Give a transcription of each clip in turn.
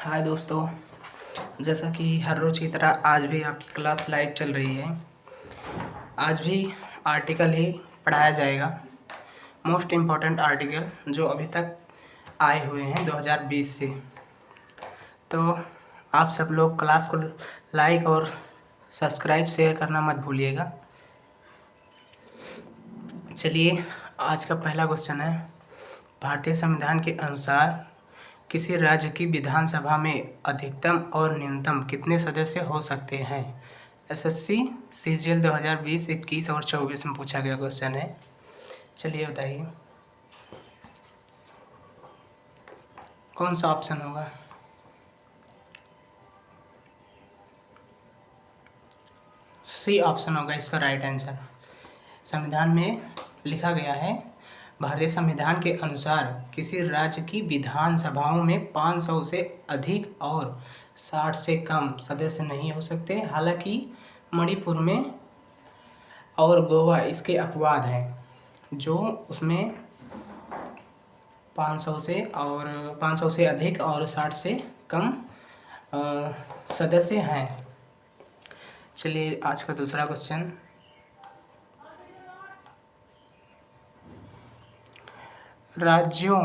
हाय दोस्तों। जैसा कि हर रोज़ की तरह आज भी आपकी क्लास लाइव चल रही है। आज भी आर्टिकल ही पढ़ाया जाएगा, मोस्ट इम्पॉर्टेंट आर्टिकल जो अभी तक आए हुए हैं 2020 से। तो आप सब लोग क्लास को लाइक और सब्सक्राइब शेयर करना मत भूलिएगा। चलिए, आज का पहला क्वेश्चन है, भारतीय संविधान के अनुसार किसी राज्य की विधानसभा में अधिकतम और न्यूनतम कितने सदस्य हो सकते हैं? एसएससी सीजीएल 2020, 21 और 24 में पूछा गया क्वेश्चन है। चलिए बताइए कौन सा ऑप्शन होगा। सी ऑप्शन होगा इसका राइट आंसर। संविधान में लिखा गया है, भारतीय संविधान के अनुसार किसी राज्य की विधानसभाओं में 500 से अधिक और 60 से कम सदस्य नहीं हो सकते। हालांकि मणिपुर में और गोवा इसके अपवाद हैं, जो उसमें 500 से अधिक और 60 से कम सदस्य हैं। चलिए, आज का दूसरा क्वेश्चन, राज्यों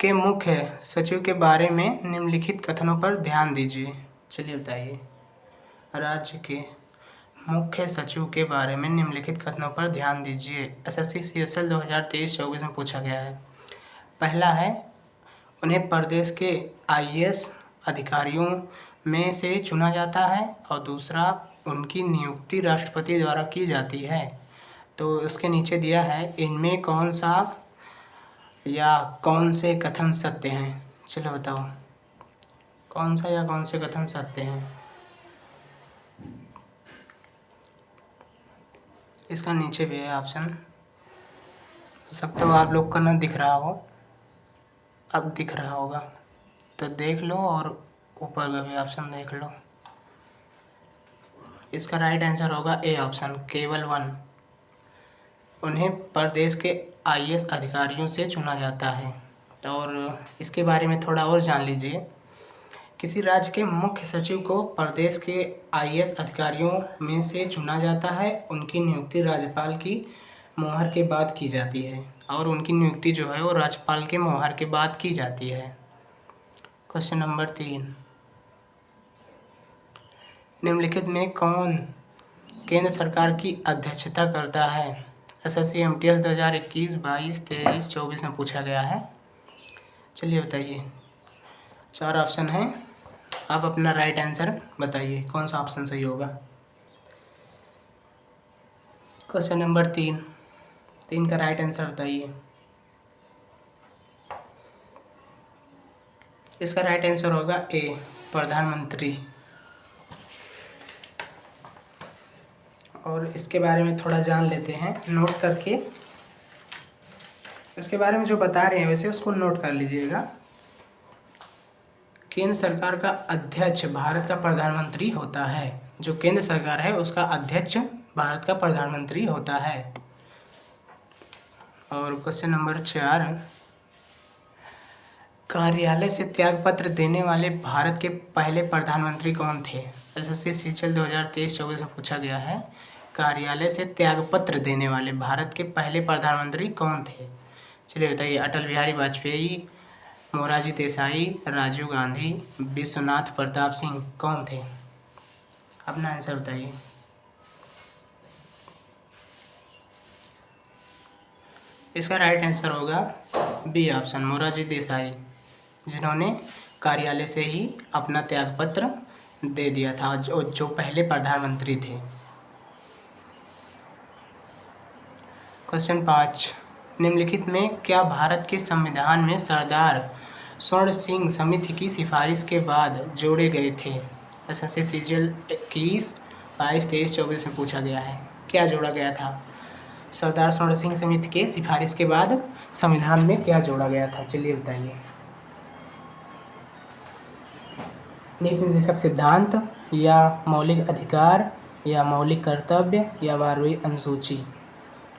के मुख्य सचिव के बारे में निम्नलिखित कथनों पर ध्यान दीजिए। चलिए बताइए, राज्य के मुख्य सचिव के बारे में निम्नलिखित कथनों पर ध्यान दीजिए। एसएससी सीएसएल 2023-24 में पूछा गया है। पहला है, उन्हें प्रदेश के आईएएस अधिकारियों में से चुना जाता है, और दूसरा, उनकी नियुक्ति राष्ट्रपति द्वारा की जाती है। तो इसके नीचे दिया है, इनमें कौन सा या कौन से कथन सत्य हैं। चलो बताओ, कौन सा या कौन से कथन सत्य हैं। इसका नीचे भी है ऑप्शन, हो सकता हो आप लोग को ना दिख रहा हो, अब दिख रहा होगा तो देख लो, और ऊपर का भी ऑप्शन देख लो। इसका राइट आंसर होगा ए ऑप्शन, केवल 1। उन्हें प्रदेश के आईएएस अधिकारियों से चुना जाता है। और इसके बारे में थोड़ा और जान लीजिए। किसी राज्य के मुख्य सचिव को प्रदेश के आईएएस अधिकारियों में से चुना जाता है। उनकी नियुक्ति राज्यपाल की मोहर के बाद की जाती है, और उनकी नियुक्ति जो है वो राज्यपाल के मोहर के बाद की जाती है। क्वेश्चन नंबर 3, निम्नलिखित में कौन केंद्र सरकार की अध्यक्षता करता है? एसएससी एमटीएस 2021, 22, 23, 24 में पूछा गया है। चलिए बताइए, 4 ऑप्शन हैं, आप अपना राइट आंसर बताइए कौन सा ऑप्शन सही होगा। क्वेश्चन नंबर 3 का राइट आंसर बताइए। इसका राइट आंसर होगा ए, प्रधानमंत्री। और इसके बारे में थोड़ा जान लेते हैं नोट करके। इसके बारे में जो बता रहे हैं वैसे उसको नोट कर लीजिएगा। केंद्र सरकार का अध्यक्ष भारत का प्रधानमंत्री होता है। जो केंद्र सरकार है उसका अध्यक्ष भारत का प्रधानमंत्री होता है। और क्वेश्चन नंबर 4, कार्यालय से त्यागपत्र देने वाले भारत के पहले प्रधानमंत्री कौन थे? एसएससी सीजीएल 2023-24 में पूछा गया है, कार्यालय से त्यागपत्र देने वाले भारत के पहले प्रधानमंत्री कौन थे? चलिए बताइए, अटल बिहारी वाजपेयी, मोरारजी देसाई, राजीव गांधी, विश्वनाथ प्रताप सिंह, कौन थे? अपना आंसर बताइए। इसका राइट आंसर होगा बी ऑप्शन, मोरारजी देसाई, जिन्होंने कार्यालय से ही अपना त्यागपत्र दे दिया था, जो पहले प्रधानमंत्री थे। क्वेश्चन 5, निम्नलिखित में क्या भारत के संविधान में सरदार स्वर्ण सिंह समिति की सिफारिश के बाद जोड़े गए थे? एसएससी सीजीएल 21, 22, 23, 24 में पूछा गया है, क्या जोड़ा गया था? सरदार स्वर्ण सिंह समिति के सिफारिश के बाद संविधान में क्या जोड़ा गया था? चलिए बताइए। नीति निर्देशक सिद्धांत, या मौलिक अधिकार, या मौलिक कर्तव्य, या 12वीं अनुसूची?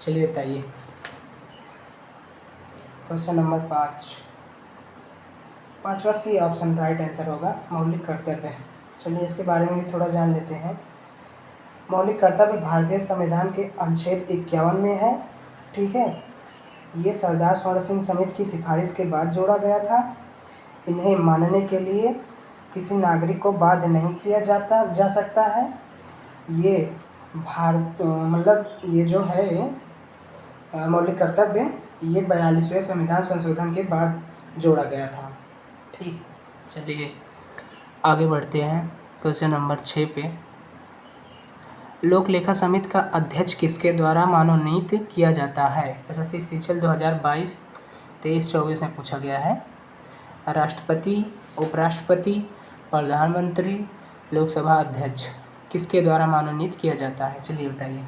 चलिए बताइए। क्वेश्चन नंबर 5, 5वां सी ऑप्शन राइट आंसर होगा, मौलिक कर्तव्य। चलिए इसके बारे में भी थोड़ा जान लेते हैं। मौलिक कर्तव्य भारतीय संविधान के अनुच्छेद 51 में है। ठीक है, ये सरदार स्वर्ण सिंह समिति की सिफारिश के बाद जोड़ा गया था। इन्हें मानने के लिए किसी नागरिक को बाध्य नहीं किया जा सकता है। ये मतलब ये जो है मौलिक कर्तव्य, ये 42वें संविधान संशोधन के बाद जोड़ा गया था। ठीक, चलिए आगे बढ़ते हैं क्वेश्चन नंबर 6 पे। लोक लेखा समिति का अध्यक्ष किसके द्वारा मनोनीत किया जाता है? एसएससी सीजीएल 2022 23-24 में पूछा गया है। राष्ट्रपति, उपराष्ट्रपति, प्रधानमंत्री, लोकसभा अध्यक्ष किसके द्वारा मनोनीत किया जाता है? चलिए बताइए,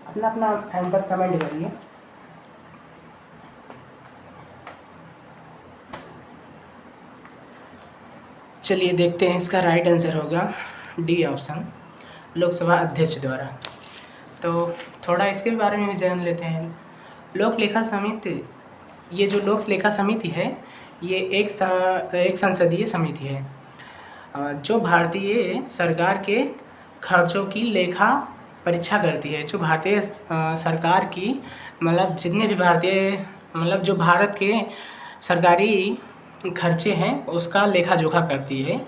अपना अपना आंसर कमेंट करिए। चलिए देखते हैं, इसका राइट आंसर होगा डी ऑप्शन, लोकसभा अध्यक्ष द्वारा। तो थोड़ा इसके बारे में भी जान लेते हैं। लोक लेखा समिति, ये जो लोक लेखा समिति है, ये एक संसदीय समिति है जो भारतीय सरकार के खर्चों की लेखा परीक्षा करती है। जो भारतीय सरकार की मतलब जितने भी जो भारत के सरकारी खर्चे हैं उसका लेखा जोखा करती है।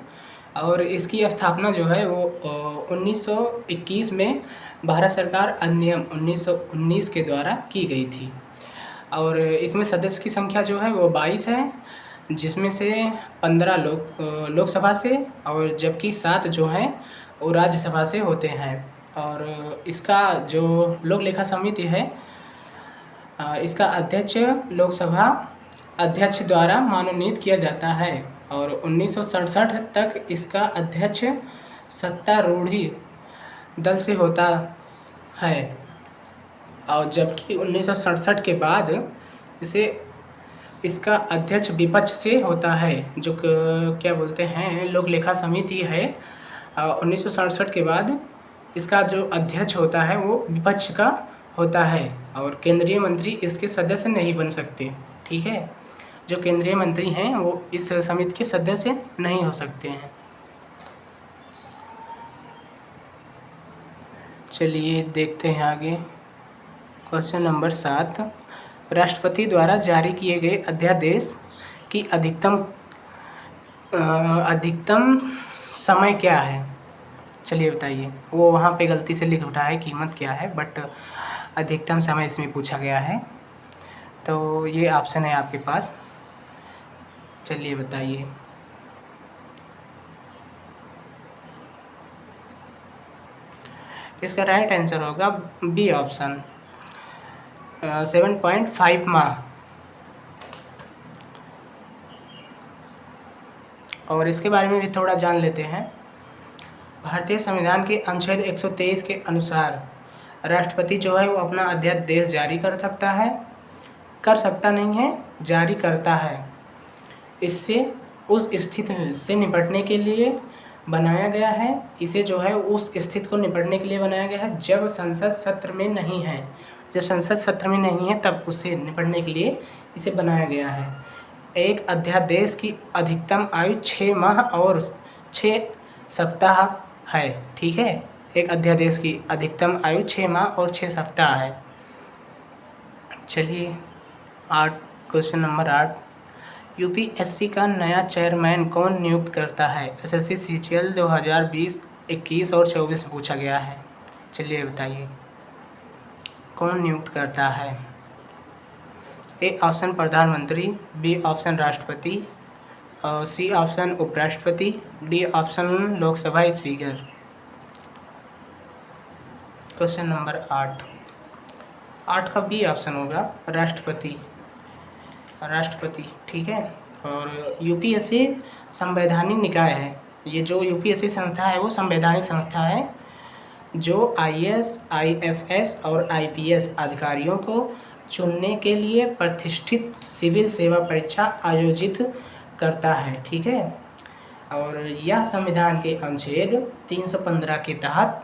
और इसकी स्थापना जो है वो 1921 में भारत सरकार अधिनियम 1919 के द्वारा की गई थी। और इसमें सदस्य की संख्या जो है वो 22 है, जिसमें से 15 लोकसभा से और जबकि 7 जो हैं वो राज्यसभा से होते हैं। और इसका जो लोक लेखा समिति है, इसका अध्यक्ष लोकसभा अध्यक्ष द्वारा मनोनीत किया जाता है। और 1967 तक इसका अध्यक्ष सत्तारूढ़ी दल से होता है, और जबकि 1967 के बाद इसका अध्यक्ष विपक्ष से होता है। जो क्या बोलते हैं, लोक लेखा समिति है, 1967 के बाद इसका जो अध्यक्ष होता है वो विपक्ष का होता है। और केंद्रीय मंत्री इसके सदस्य नहीं बन सकते। ठीक है, जो केंद्रीय मंत्री हैं वो इस समिति के सदस्य नहीं हो सकते हैं। चलिए देखते हैं आगे क्वेश्चन नंबर 7। राष्ट्रपति द्वारा जारी किए गए अध्यादेश की अधिकतम समय क्या है? चलिए बताइए। वो वहाँ पे गलती से लिख उठा है कीमत क्या है, बट अधिकतम समय इसमें पूछा गया है। तो ये ऑप्शन है आपके पास, चलिए बताइए। इसका राइट आंसर होगा बी ऑप्शन, 7.5 माह। और इसके बारे में भी थोड़ा जान लेते हैं। भारतीय संविधान के अनुच्छेद 123 के अनुसार राष्ट्रपति जो है वो अपना अध्यादेश जारी कर सकता नहीं है, जारी करता है। इससे उस स्थिति से निपटने के लिए बनाया गया है। इसे जो है उस स्थिति को निपटने के लिए बनाया गया है जब संसद सत्र में नहीं है। जब संसद सत्र में नहीं है तब उसे निपटने के लिए इसे बनाया गया है। एक अध्यादेश की अधिकतम आयु 6 माह और 6 सप्ताह है। ठीक है, एक अध्यादेश की अधिकतम आयु 6 माह और 6 सप्ताह है। चलिए क्वेश्चन नंबर 8। यूपीएससी का नया चेयरमैन कौन नियुक्त करता है? एसएससी सीजीएल 2020, 21 और 24 में पूछा गया है। चलिए बताइए, कौन नियुक्त करता है? ए ऑप्शन प्रधानमंत्री, बी ऑप्शन राष्ट्रपति, और सी ऑप्शन उपराष्ट्रपति, D option Lok Sabha speaker. Question number 8 का बी ऑप्शन होगा, राष्ट्रपति। ठीक है। और यूपीएससी संवैधानिक निकाय है। ये जो यूपीएससी संस्था है वो संवैधानिक संस्था है जो आईएएस, आईएफएस और आईपीएस अधिकारियों को चुनने के लिए प्रतिष्ठित सिविल सेवा परीक्षा आयोजित करता है। ठीक है, और यह संविधान के अनुच्छेद 315 के तहत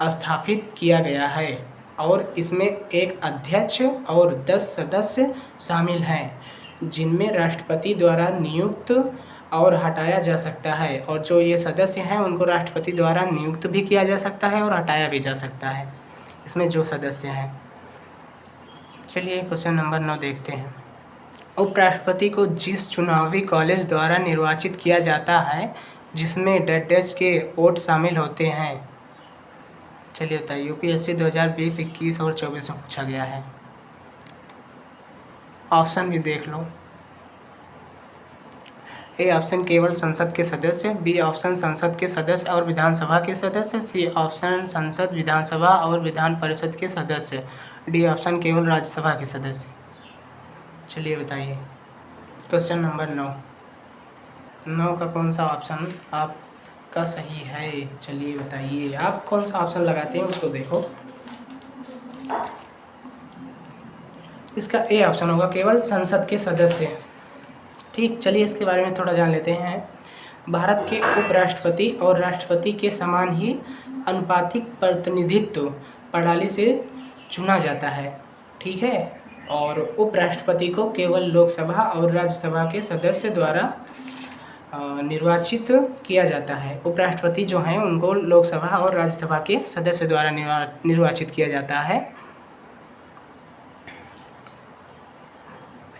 स्थापित किया गया है। और इसमें एक अध्यक्ष और 10 सदस्य शामिल हैं। जिनमें राष्ट्रपति द्वारा नियुक्त और हटाया जा सकता है, और जो ये सदस्य हैं उनको राष्ट्रपति द्वारा नियुक्त भी किया जा सकता है और हटाया भी जा सकता है, इसमें जो सदस्य हैं। चलिए क्वेश्चन नंबर 9 देखते हैं। उपराष्ट्रपति को जिस चुनावी कॉलेज द्वारा निर्वाचित किया जाता है जिसमें डेढ़ के वोट शामिल होते हैं। चलिए बताइए, यूपीएससी 2020, 21 और 24 में पूछा गया है। ऑप्शन भी देख लो। ए ऑप्शन केवल संसद के सदस्य, बी ऑप्शन संसद के सदस्य और विधानसभा के सदस्य, सी ऑप्शन संसद, विधानसभा और विधान परिषद के सदस्य, डी ऑप्शन केवल राज्यसभा के सदस्य। चलिए बताइए क्वेश्चन नंबर 9 का कौन सा ऑप्शन आपका सही है। चलिए बताइए आप कौन सा ऑप्शन लगाते हैं उसको देखो। इसका ए ऑप्शन होगा, केवल संसद के सदस्य। ठीक, चलिए इसके बारे में थोड़ा जान लेते हैं। भारत के उपराष्ट्रपति और राष्ट्रपति के समान ही अनुपातिक प्रतिनिधित्व प्रणाली से चुना जाता है। ठीक है, और उपराष्ट्रपति को केवल लोकसभा और राज्यसभा के सदस्य द्वारा निर्वाचित किया जाता है। उपराष्ट्रपति जो हैं उनको लोकसभा और राज्यसभा के सदस्य द्वारा निर्वाचित किया जाता है।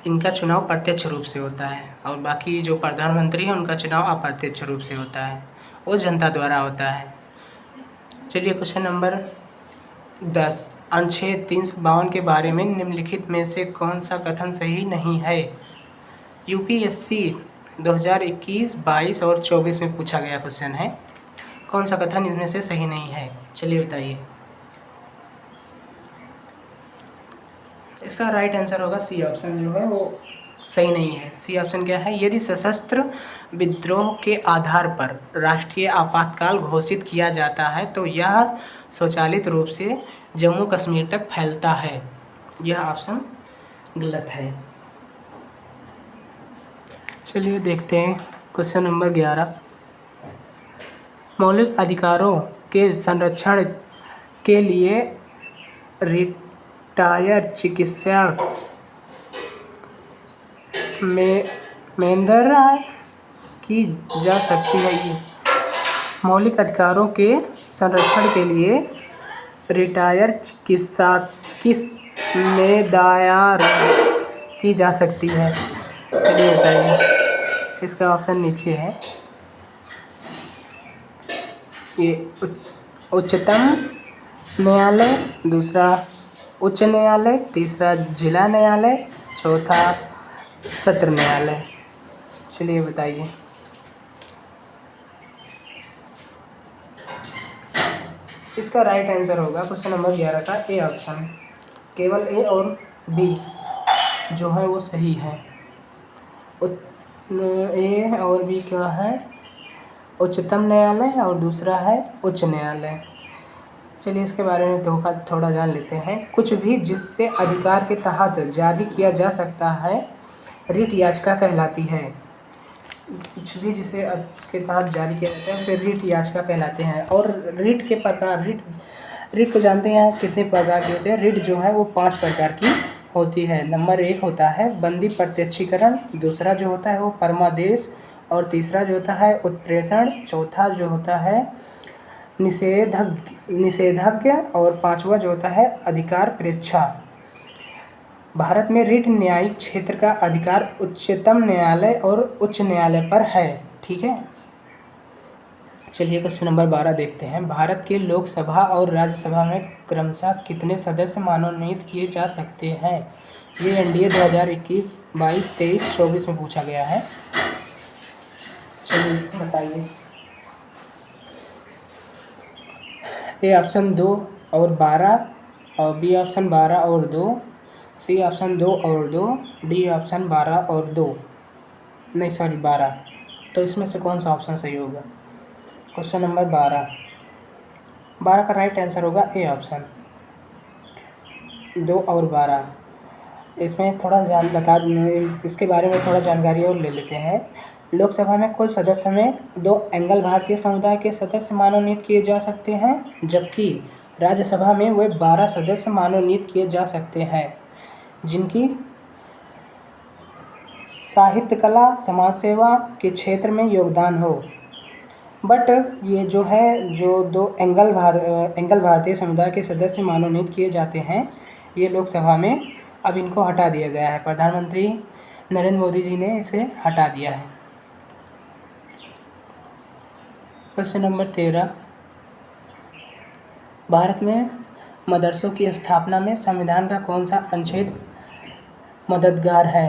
इनका चुनाव प्रत्यक्ष रूप से होता है, और बाकी जो प्रधानमंत्री हैं उनका चुनाव अप्रत्यक्ष रूप से होता है, वो जनता द्वारा होता है। चलिए क्वेश्चन नंबर 10, अनुच्छेद 352 के बारे में निम्नलिखित में से कौन सा कथन सही नहीं है। यूपीएससी 2021, 22 और 24 में पूछा गया क्वेश्चन है। कौन सा कथन इसमें से सही नहीं है, चलिए बताइए। इसका राइट आंसर होगा सी ऑप्शन, जो है वो सही नहीं है। सी ऑप्शन क्या है, यदि सशस्त्र विद्रोह के आधार पर राष्ट्रीय आपातकाल घोषित किया जाता है तो यह स्वचालित रूप से जम्मू कश्मीर तक फैलता है। यह ऑप्शन गलत है। चलिए देखते हैं क्वेश्चन नंबर 11, मौलिक अधिकारों के संरक्षण के लिए रिटायर चिकित्सक मेंदर की जा सकती है। मौलिक अधिकारों के संरक्षण के लिए रिटायर चिकित्सक किस में दायर की जा सकती है। चलिए बताइए, इसका ऑप्शन नीचे है। ये उच्चतम न्यायालय, दूसरा उच्च न्यायालय, तीसरा जिला न्यायालय, चौथा सत्र न्यायालय। चलिए बताइए। इसका राइट आंसर होगा क्वेश्चन नंबर 11 का ए ऑप्शन, केवल ए और बी जो है वो सही है। ए और बी क्या है, उच्चतम न्यायालय और दूसरा है उच्च न्यायालय। चलिए इसके बारे में थोड़ा जान लेते हैं। कुछ भी जिससे अधिकार के तहत जारी किया जा सकता है रिट याचिका कहलाती है। कुछ भी जिसे उसके तहत जारी किया जाता है उसे रिट याचिका कहलाते हैं। और रिट के प्रकार, रिट को जानते हैं कितने प्रकार के होते हैं। रिट जो है वो 5 प्रकार की होती है। नंबर 1 होता है बंदी प्रत्यक्षीकरण, दूसरा जो होता है वो परमादेश, और तीसरा जो होता है उत्प्रेषण, चौथा जो होता है निषेधज्ञ, और पांचवा जो होता है अधिकार परीक्षा। भारत में रिट न्यायिक क्षेत्र का अधिकार उच्चतम न्यायालय और उच्च न्यायालय पर है। ठीक है, चलिए क्वेश्चन नंबर 12 देखते हैं। भारत के लोकसभा और राज्यसभा में क्रमशः कितने सदस्य मनोनीत किए जा सकते हैं। ये एनडीए 2021, 22, 23, 24 में पूछा गया है। चलिए बताइए। ए ऑप्शन 2 और 12, और बी ऑप्शन 12 और 2, सी ऑप्शन 2 और 2, डी ऑप्शन 12 और 2, नहीं सॉरी 12। तो इसमें से कौन सा ऑप्शन सही होगा। क्वेश्चन नंबर 12 का राइट आंसर होगा ए ऑप्शन, 2 और 12। इसमें इसके बारे में थोड़ा जानकारी और ले लेते हैं। लोकसभा में कुल सदस्य में 2 एंग्लो भारतीय समुदाय के सदस्य मनोनीत किए जा सकते हैं, जबकि राज्यसभा में वे 12 सदस्य मनोनीत किए जा सकते हैं, जिनकी साहित्य कला समाज सेवा के क्षेत्र में योगदान हो। बट ये जो है जो दो एंगल भारतीय समुदाय के सदस्य मनोनीत किए जाते हैं, ये लोकसभा में अब इनको हटा दिया गया है। प्रधानमंत्री नरेंद्र मोदी जी ने इसे हटा दिया है। क्वेश्चन नंबर 13, भारत में मदरसों की स्थापना में संविधान का कौन सा अनुच्छेद मददगार है?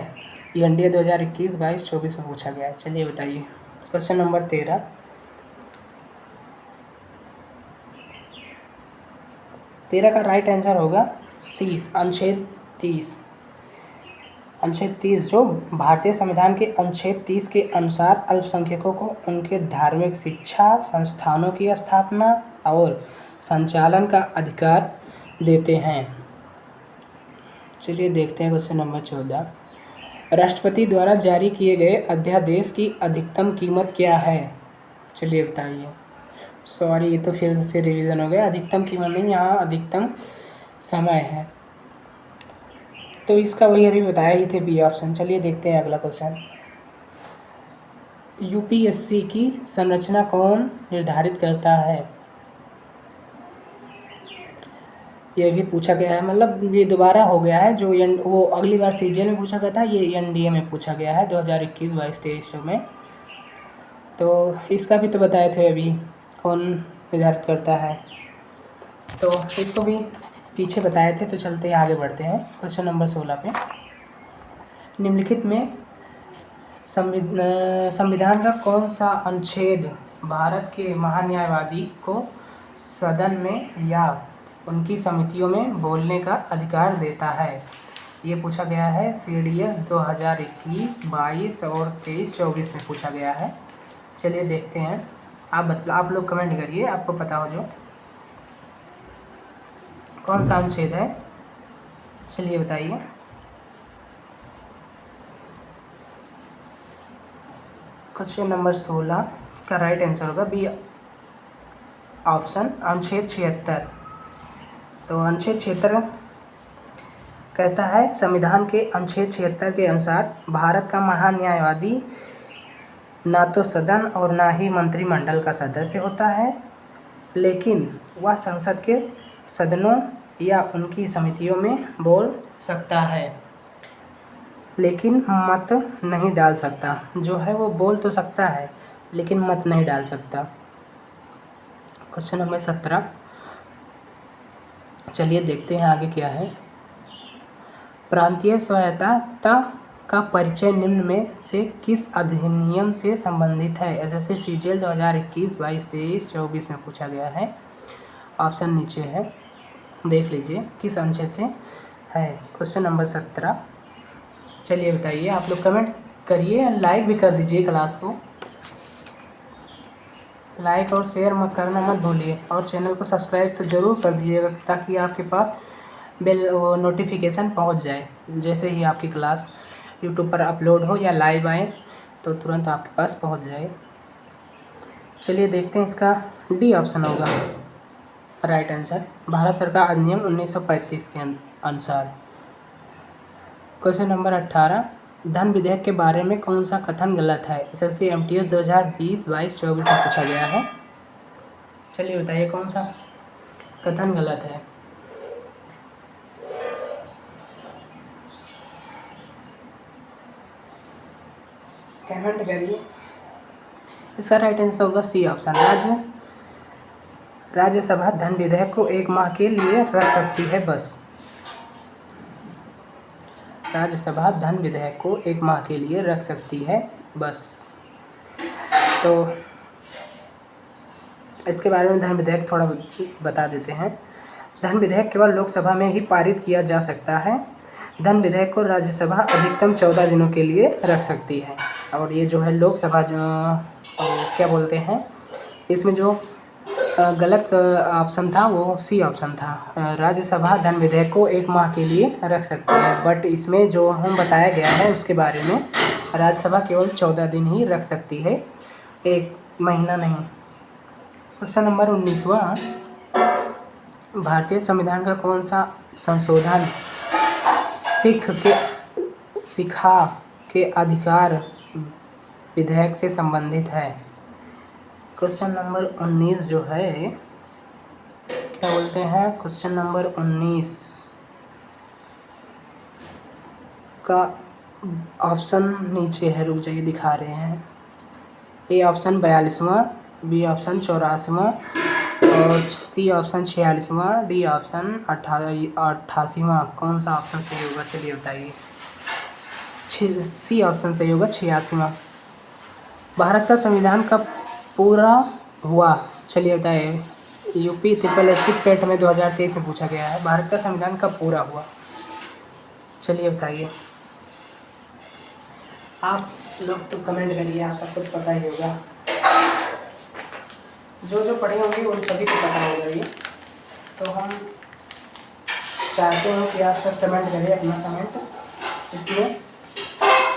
ये एनडीए 2021, 22, 24 में पूछा गया है। चलिए बताइए। क्वेश्चन नंबर 13, का राइट आंसर होगा सी, अनुच्छेद 30। अनुच्छेद 30 जो भारतीय संविधान के अनुच्छेद 30 के अनुसार अल्पसंख्यकों को उनके धार्मिक शिक्षा संस्थानों की स्थापना और संचालन का अधिकार देते हैं। चलिए देखते हैं क्वेश्चन नंबर 14, राष्ट्रपति द्वारा जारी किए गए अध्यादेश की अधिकतम कीमत क्या है? चलिए बताइए। सॉरी, ये तो फिर से रिवीजन हो गया। अधिकतम कीमत नहीं, यहाँ अधिकतम समय है, तो इसका वही अभी बताया ही थे, बी ऑप्शन। चलिए देखते हैं अगला क्वेश्चन। यूपीएससी की संरचना कौन निर्धारित करता है? ये भी पूछा गया है, मतलब ये दोबारा हो गया है। जो वो अगली बार सीजीएल में पूछा गया था, ये एनडीए में पूछा गया है 2021, 22, 23 में। तो इसका भी तो बताए थे अभी, कौन निर्धारित करता है, तो इसको भी पीछे बताए थे। तो चलते आगे बढ़ते हैं क्वेश्चन नंबर 16 पे। निम्नलिखित में संविधान का कौन सा अनुच्छेद भारत के महान्यायवादी को सदन में या उनकी समितियों में बोलने का अधिकार देता है? ये पूछा गया है सीडीएस 2021, 22 और 23, 24 में पूछा गया है। चलिए देखते हैं। आप लोग कमेंट करिए, आपको पता हो जो कौन सा अनुच्छेद है। चलिए बताइए। क्वेश्चन नंबर 16 का राइट आंसर होगा बी ऑप्शन, अनुच्छेद 76। तो अनुच्छेद 76 कहता है, संविधान के अनुच्छेद 76 के अनुसार भारत का महान्यायवादी ना तो सदन और ना ही मंत्रिमंडल का सदस्य होता है, लेकिन वह संसद के सदनों या उनकी समितियों में बोल सकता है, लेकिन मत नहीं डाल सकता। जो है वो बोल तो सकता है, लेकिन मत नहीं डाल सकता। क्वेश्चन नंबर 17, चलिए देखते हैं आगे क्या है। प्रांतीय स्वायत्तता का परिचय निम्न में से किस अधिनियम से संबंधित है? एसएससी सीजीएल 2021, 22, 23, 24 में पूछा गया है। ऑप्शन नीचे है, देख लीजिए किस अनुच्छेद से है। क्वेश्चन नंबर 17, चलिए बताइए। आप लोग कमेंट करिए, लाइक भी कर दीजिए क्लास को। लाइक और शेयर मत करना मत भूलिए, और चैनल को सब्सक्राइब तो ज़रूर कर दीजिएगा, ताकि आपके पास बेल नोटिफिकेशन पहुंच जाए। जैसे ही आपकी क्लास यूट्यूब पर अपलोड हो या लाइव आए तो तुरंत आपके पास पहुंच जाए। चलिए देखते हैं, इसका डी ऑप्शन होगा राइट आंसर, भारत सरकार अधिनियम 1935 के अनुसार। क्वेश्चन नंबर 18, धन विधेयक के बारे में कौन सा कथन गलत है? एसएससी एमटीएस 2020, 22, 24 में पूछा गया है। चलिए बताइए कौन सा कथन गलत है। कमेंट करिए। इसका राइट आंसर होगा सी ऑप्शन, राज्यसभा धन विधेयक को 1 माह के लिए रख सकती है बस। राज्यसभा धन विधेयक को 1 माह के लिए रख सकती है बस। तो इसके बारे में धन विधेयक थोड़ा बता देते हैं। धन विधेयक केवल लोकसभा में ही पारित किया जा सकता है। धन विधेयक को राज्यसभा अधिकतम 14 दिनों के लिए रख सकती है। और ये जो है लोकसभा जो क्या बोलते हैं, इसमें जो गलत ऑप्शन था वो सी ऑप्शन था, राज्यसभा धन विधेयक को 1 माह के लिए रख सकती है। बट इसमें जो हम बताया गया है उसके बारे में, राज्यसभा केवल 14 दिन ही रख सकती है, 1 महीना नहीं। क्वेश्चन नंबर 19वां, भारतीय संविधान का कौन सा संशोधन के अधिकार विधेयक से संबंधित है। क्वेश्चन नंबर 19 जो है, क्या बोलते हैं, क्वेश्चन नंबर 19 का ऑप्शन नीचे है, रुक जाइए दिखा रहे हैं। ए ऑप्शन 42वां, बी ऑप्शन 84वां और सी ऑप्शन 46वां, डी ऑप्शन 88वां। कौन सा ऑप्शन सही होगा, चलिए बताइए। सी ऑप्शन सही होगा, 86वां। भारत का संविधान कब पूरा हुआ, चलिए बताइए। यूपी SSSC पेट में 2023 में पूछा गया है, भारत का संविधान कब पूरा हुआ, चलिए बताइए। आप लोग तो कमेंट करिए, आप सब कुछ पता ही होगा, जो जो पढ़े होंगे उन सभी को पता होगा ये। तो हम चाहते हैं कि आप सब कमेंट करें अपना कमेंट इसमें।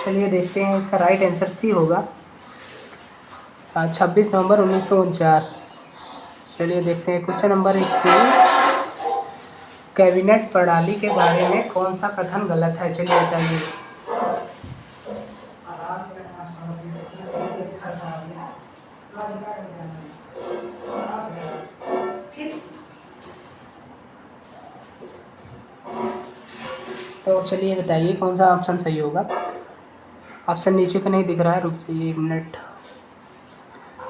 चलिए देखते हैं, इसका राइट आंसर सी होगा, 26 नवंबर 1949। चलिए देखते हैं क्वेश्चन नंबर 21, कैबिनेट प्रणाली के बारे में कौन सा कथन गलत है, चलिए बताइए। तो चलिए बताइए कौन सा ऑप्शन सही होगा। ऑप्शन नीचे का नहीं दिख रहा है, रुक जाइए 1 मिनट,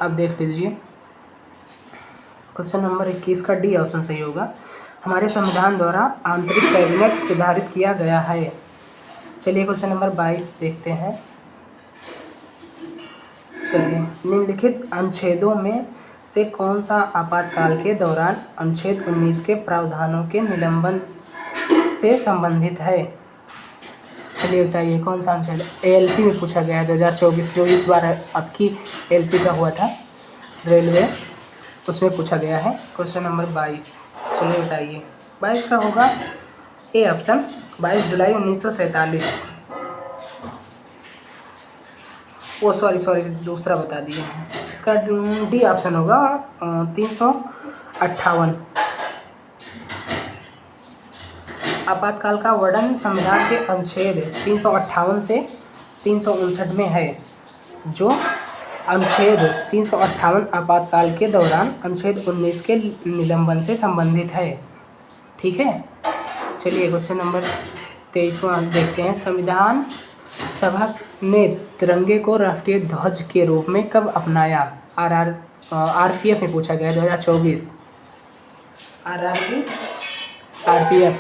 अब देख लीजिए। क्वेश्चन नंबर 21 का डी ऑप्शन सही होगा, हमारे संविधान द्वारा आंतरिक कैबिनेट निर्धारित किया गया है। चलिए क्वेश्चन नंबर 22 देखते हैं। चलिए, निम्नलिखित अनुच्छेदों में से कौन सा आपातकाल के दौरान अनुच्छेद 19 के प्रावधानों के निलंबन से संबंधित है, चलिए बताइए कौन सा अनुच्छेद। ALP में पूछा गया है 2024, जो इस बार आपकी LP का हुआ था रेलवे, उसमें पूछा गया है। क्वेश्चन नंबर 22, चलिए बताइए। 22 का होगा ए ऑप्शन, 22 जुलाई 1947। वो सॉरी दूसरा बता दिए हैं, इसका डी ऑप्शन होगा 358। आपातकाल का वर्णन संविधान के अनुच्छेद 358 से 359 में है, जो अनुच्छेद 358 आपातकाल के दौरान अनुच्छेद 19 के निलंबन से संबंधित है, ठीक है। चलिए क्वेश्चन नंबर 23वां देखते हैं। संविधान सभा ने तिरंगे को राष्ट्रीय ध्वज के रूप में कब अपनाया, RPF में पूछा गया 2024। RPF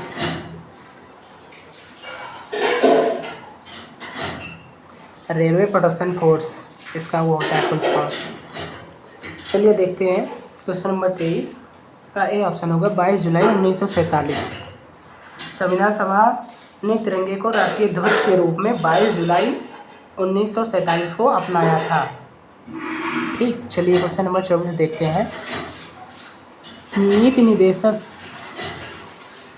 रेलवे प्रोटेक्शन फोर्स, इसका वो होता है फुल फॉर्म। चलिए देखते हैं क्वेश्चन नंबर 23 का ए ऑप्शन होगा 22 जुलाई 1947। संविधान सभा ने तिरंगे को राष्ट्रीय ध्वज के रूप में 22 जुलाई 1947 को अपनाया था, ठीक। चलिए क्वेश्चन नंबर 24 देखते हैं। नीति निर्देशक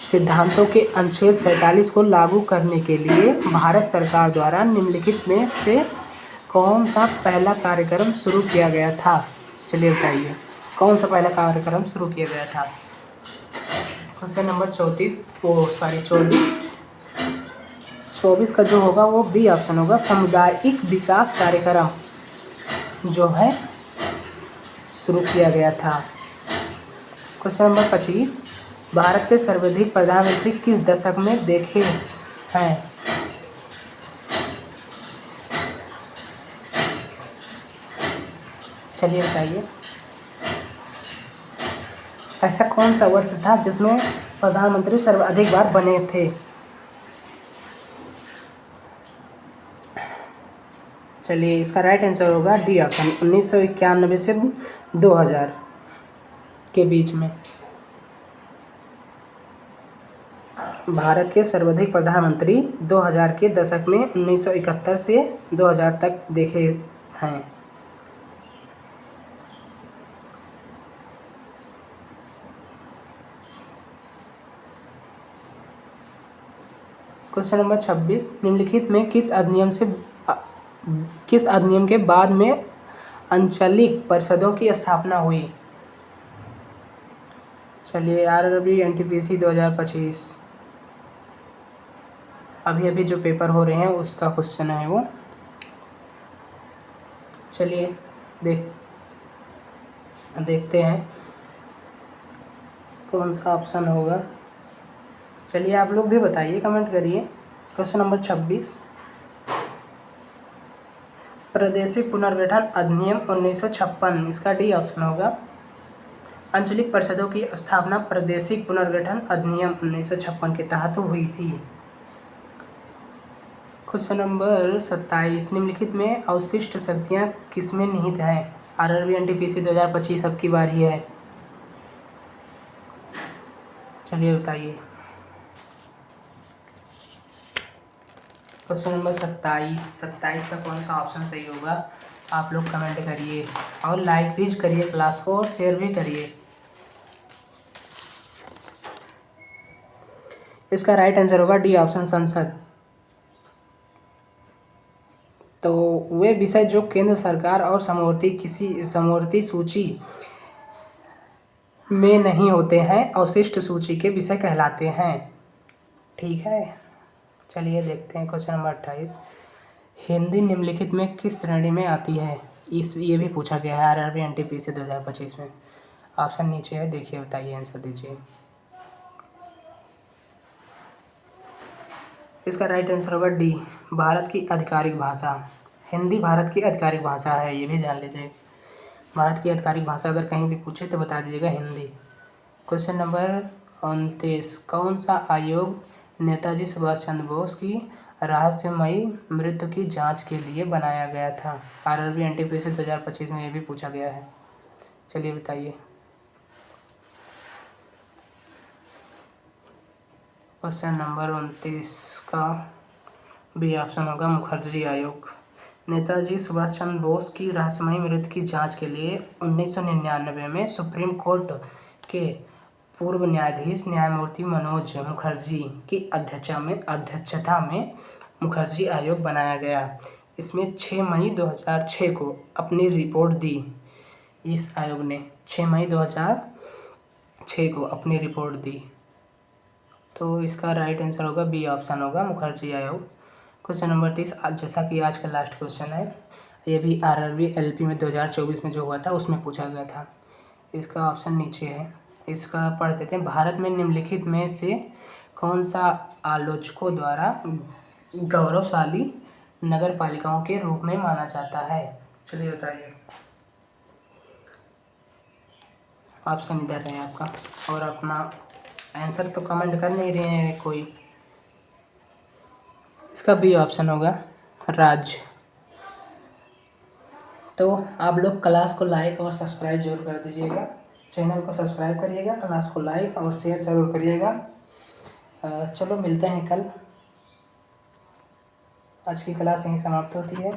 सिद्धांतों के अनुच्छेद 47 को लागू करने के लिए भारत सरकार द्वारा निम्नलिखित में से कौन सा पहला कार्यक्रम शुरू किया गया था, चलिए बताइए कौन सा पहला कार्यक्रम शुरू किया गया था। क्वेश्चन नंबर 24 का जो होगा वो बी ऑप्शन होगा, सामुदायिक विकास कार्यक्रम जो है शुरू किया गया था। क्वेश्चन नंबर 25, भारत के सर्वाधिक प्रधानमंत्री किस दशक में देखे हैं, चलिए बताइए। ऐसा कौन सा वर्ष था जिसमें प्रधानमंत्री सर्वाधिक बार बने थे, चलिए इसका राइट आंसर होगा डी ऑप्शन, 1991 से 2000 के बीच में भारत के सर्वाधिक प्रधानमंत्री 2000 के दशक में 1971 से 2000 तक देखे हैं। क्वेश्चन नंबर 26, निम्नलिखित में किस अधिनियम के बाद में आंचलिक परिषदों की स्थापना हुई, चलिए RRB NTPC 2025। अभी अभी जो पेपर हो रहे हैं उसका क्वेश्चन है वो। चलिए देखते हैं कौन सा ऑप्शन होगा। चलिए आप लोग भी बताइए, कमेंट करिए। क्वेश्चन नंबर 26, प्रादेशिक पुनर्गठन अधिनियम 1956, इसका डी ऑप्शन होगा। आंचलिक परिषदों की स्थापना प्रादेशिक पुनर्गठन अधिनियम 1956 के तहत हुई थी। क्वेश्चन नंबर 27, निम्नलिखित में अवशिष्ट शक्तियाँ किसमें निहित हैं? आरआरबी एनटीपीसी 2025 अब की बारी है। चलिए बताइए। क्वेश्चन नंबर 27 का कौन सा ऑप्शन सही होगा? आप लोग कमेंट करिए और लाइक भी करिए क्लास को और शेयर भी करिए। इसका राइट आंसर होगा डी ऑप्शन, संसद। तो वे विषय जो केंद्र सरकार और समवर्ती सूची में नहीं होते हैं अवशिष्ट सूची के विषय कहलाते हैं। ठीक है, चलिए देखते हैं क्वेश्चन नंबर 28, हिंदी निम्नलिखित में किस श्रेणी में आती है? ये भी पूछा गया है आरआरबी एनटीपीसी 2025 में। ऑप्शन नीचे है, देखिए बताइए, आंसर दीजिए। इसका राइट आंसर होगा डी, भारत की आधिकारिक भाषा। हिंदी भारत की आधिकारिक भाषा है, ये भी जान लीजिए। भारत की आधिकारिक भाषा अगर कहीं भी पूछे तो बता दीजिएगा हिंदी। क्वेश्चन नंबर 29, कौन सा आयोग नेताजी सुभाष चंद्र बोस की रहस्यमयी मृत्यु की जांच के लिए बनाया गया था? आरआरबी एनटीपीसी 2025 में ये भी पूछा गया है। चलिए बताइए। क्वेश्चन नंबर 29 का बी ऑप्शन होगा, मुखर्जी आयोग। नेताजी सुभाष चंद्र बोस की रहस्यमयी मृत्यु की जांच के लिए 1999 में सुप्रीम कोर्ट के पूर्व न्यायाधीश न्यायमूर्ति मनोज मुखर्जी की अध्यक्षता में मुखर्जी आयोग बनाया गया। इसमें 6 मई 2006 को अपनी रिपोर्ट दी। इस आयोग ने 6 मई 2006 को अपनी रिपोर्ट दी। तो इसका राइट आंसर होगा बी ऑप्शन होगा, मुखर्जी आयोग। क्वेश्चन नंबर 30, जैसा कि आज का लास्ट क्वेश्चन है, ये भी आरआरबी एलपी में 2024 में जो हुआ था उसमें पूछा गया था। इसका ऑप्शन नीचे है, इसका पढ़ देते हैं। भारत में निम्नलिखित में से कौन सा आलोचकों द्वारा गौरवशाली नगर पालिकाओं के रूप में माना जाता है? चलिए बताइए। ऑप्शन इधर है आपका, और अपना आंसर तो कमेंट कर नहीं रहे हैं कोई। इसका बी ऑप्शन होगा, राज्य। तो आप लोग क्लास को लाइक और सब्सक्राइब जरूर कर दीजिएगा। चैनल को सब्सक्राइब करिएगा, क्लास को लाइक और शेयर जरूर करिएगा। चलो मिलते हैं कल। आज की क्लास यहीं समाप्त होती है।